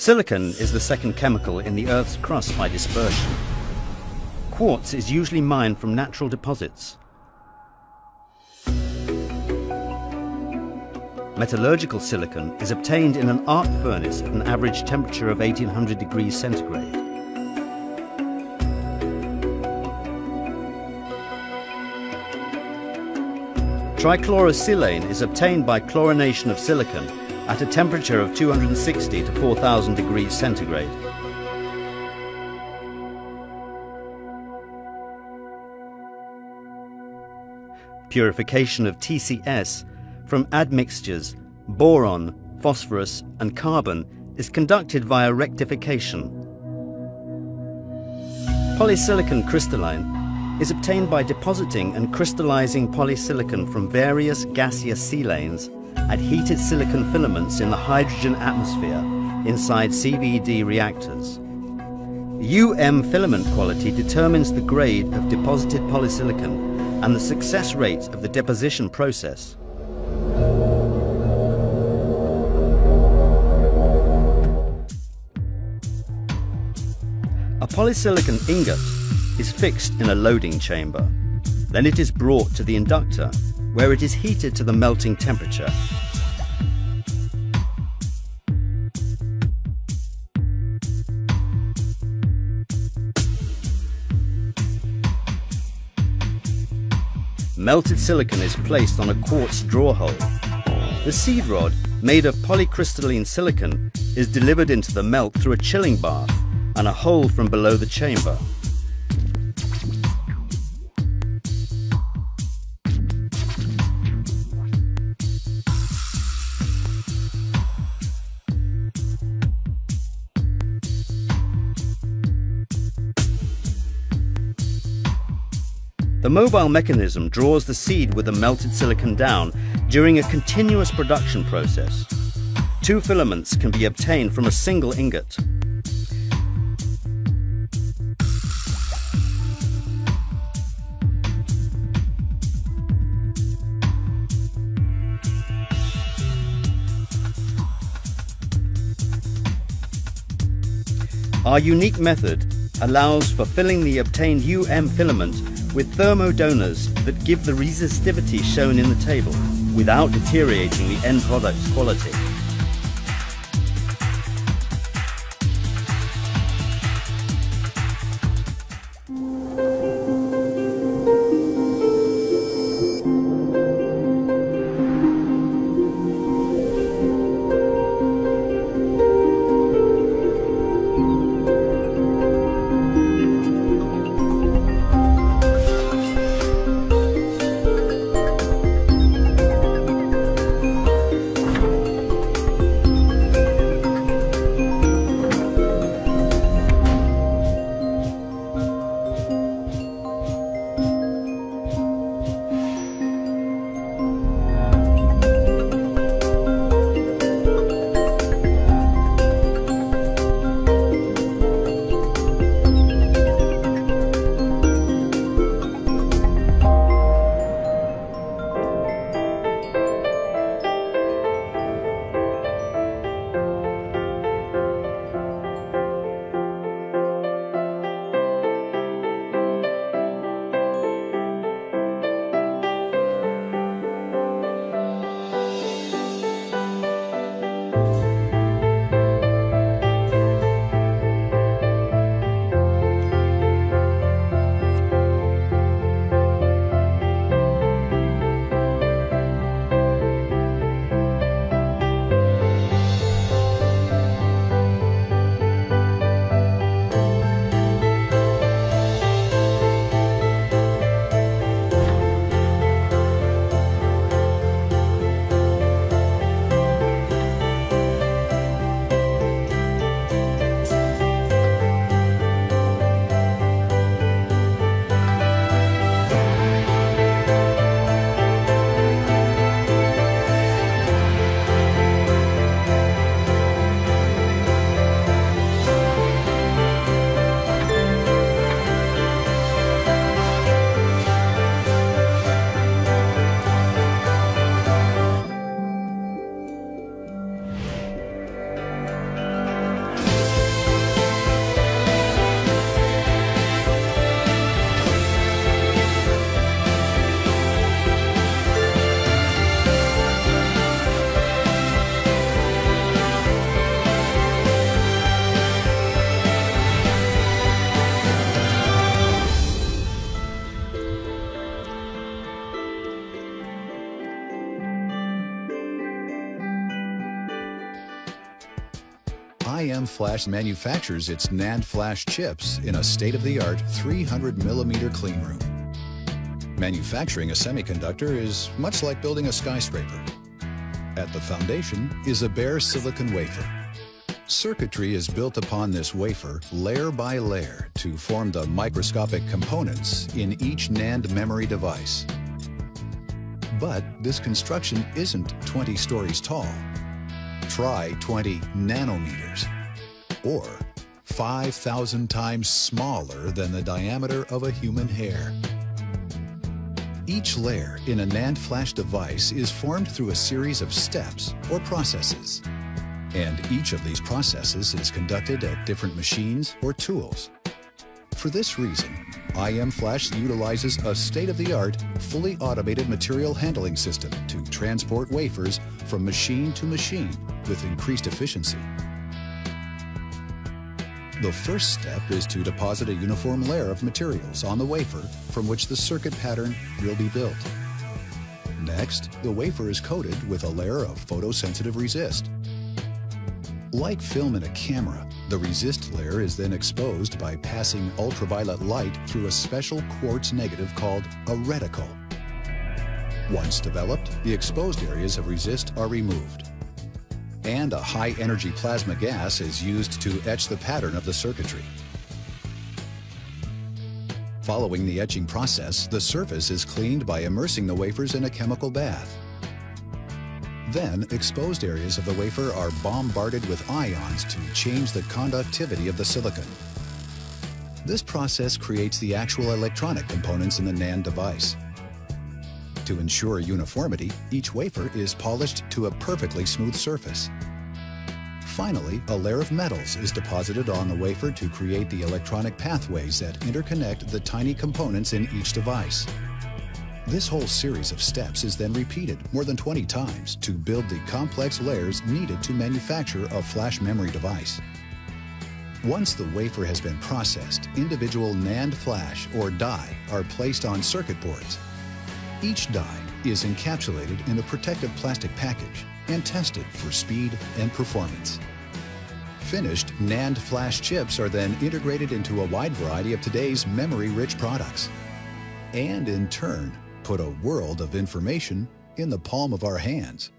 Silicon is the second chemical in the Earth's crust by dispersion. Quartz is usually mined from natural deposits. Metallurgical silicon is obtained in an arc furnace at an average temperature of 1800 degrees centigrade. Trichlorosilane is obtained by chlorination of silicon at a temperature of 260 to 4000 degrees centigrade. Purification of TCS from admixtures, boron, phosphorus and carbon is conducted via rectification. Polysilicon crystalline is obtained by depositing and crystallizing polysilicon from various gaseous silanes at heated silicon filaments in the hydrogen atmosphere inside CVD reactors. filament quality determines the grade of deposited polysilicon and the success rate of the deposition process. A polysilicon ingot is fixed in a loading chamber. Then it is brought to the inductor, where it is heated to the melting temperature. Melted silicon is placed on a quartz draw hole. The seed rod, made of polycrystalline silicon, is delivered into the melt through a chilling bath and a hole from below the chamber. The mobile mechanism draws the seed with the melted silicon down during a continuous production process. 2 filaments can be obtained from a single ingot. Our unique method allows for filling the obtained filament with thermodonors that give the resistivity shown in the table without deteriorating the end product's quality. IM Flash manufactures its NAND flash chips in a state-of-the-art 300mm clean room. Manufacturing a semiconductor is much like building a skyscraper. At the foundation is a bare silicon wafer. Circuitry is built upon this wafer layer by layer to form the microscopic components in each NAND memory device. But this construction isn't 20 stories tall. Try 20 nanometers, or 5,000 times smaller than the diameter of a human hair. Each layer in a NAND flash device is formed through a series of steps or processes. And each of these processes is conducted at different machines or tools. For this reason, IM Flash utilizes a state-of-the-art, fully automated material handling system to transport wafers from machine to machine with increased efficiency. The first step is to deposit a uniform layer of materials on the wafer from which the circuit pattern will be built. Next, the wafer is coated with a layer of photosensitive resist. Like film in a camera, the resist layer is then exposed by passing ultraviolet light through a special quartz negative called a reticle. Once developed, the exposed areas of resist are removed, and a high-energy plasma gas is used to etch the pattern of the circuitry. Following the etching process, the surface is cleaned by immersing the wafers in a chemical bath. Then, exposed areas of the wafer are bombarded with ions to change the conductivity of the silicon. This process creates the actual electronic components in the NAND device. To ensure uniformity, each wafer is polished to a perfectly smooth surface. Finally, a layer of metals is deposited on the wafer to create the electronic pathways that interconnect the tiny components in each device. This whole series of steps is then repeated more than 20 times to build the complex layers needed to manufacture a flash memory device. Once the wafer has been processed, individual NAND flash or die are placed on circuit boards. Each die is encapsulated in a protective plastic package and tested for speed and performance. Finished NAND flash chips are then integrated into a wide variety of today's memory-rich products, and in turn, put a world of information in the palm of our hands.